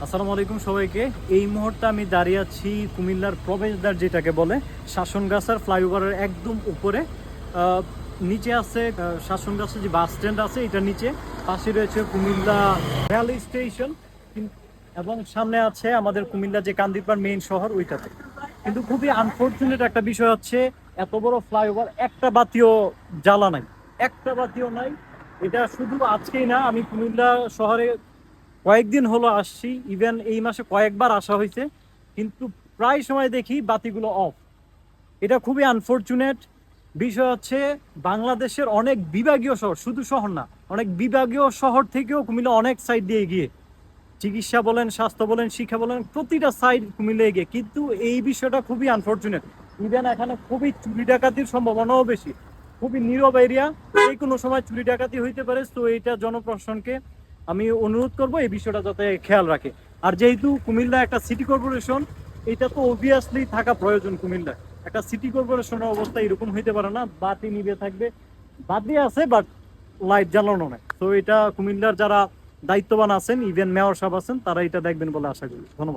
আসসালামু আলাইকুম সবাইকে। এই মুহূর্তে আমি দাঁড়িয়ে আছি কুমিল্লার প্রবেশদ্বার যেটাকে বলে শাসনগাছার ফ্লাইওভারের একদম উপরে। নিচে আছে শাসনগাছার যে বাস স্ট্যান্ড আছে, এটার নিচে পাশে রয়েছে কুমিল্লা রেল স্টেশন এবং সামনে আছে আমাদের কুমিল্লা যে কান্দিরপাড় মেইন শহর ওইটাতে। কিন্তু খুবই আনফর্চুনেট একটা বিষয় হচ্ছে এত বড় ফ্লাইওভার একটা বাতিও জ্বালা নাই, একটা বাতিও নাই। এটা শুধু আজকেই না, আমি কুমিল্লা শহরে কয়েকদিন হলো আসছি, ইভেন এই মাসে কয়েকবার আসা হয়েছে, কিন্তু প্রায় সময় দেখি বাতিগুলো অফ। এটা খুবই আনফরচুনেট বিষয় হচ্ছে বাংলাদেশের অনেক বিভাগীয় শহর, শুধু শহর না, অনেক বিভাগীয় শহর থেকেও কুমিল্লা অনেক সাইড দিয়ে এগিয়ে। চিকিৎসা বলেন, স্বাস্থ্য বলেন, শিক্ষা বলেন, প্রতিটা সাইড কুমিল্লা এগিয়ে, কিন্তু এই বিষয়টা খুবই আনফরচুনেট। ইভেন এখানে খুবই চুরি ডাকাতির সম্ভাবনাও বেশি, খুবই নীরব এরিয়া, যে কোনো সময় চুরি ডাকাতি হইতে পারে। তো এইটা জনপ্রশাসনকে আমি অনুরোধ করব এই বিষয়টা যাতে খেয়াল রাখে। আর যেহেতু কুমিল্লা একটা সিটি কর্পোরেশন, এটা তো অবভিয়াসলি থাকা প্রয়োজন। কুমিল্লা একটা সিটি কর্পোরেশনের অবস্থা এরকম হইতে পারে না, বাতি নিভে থাকবে, বাতি আছে বাট লাইট জ্বালানো নাই। তো এটা কুমিল্লার যারা দায়িত্ববান আছেন, ইভেন মেয়র সাহেব আছেন, তারা এটা দেখবেন বলে আশা করি। ধন্যবাদ।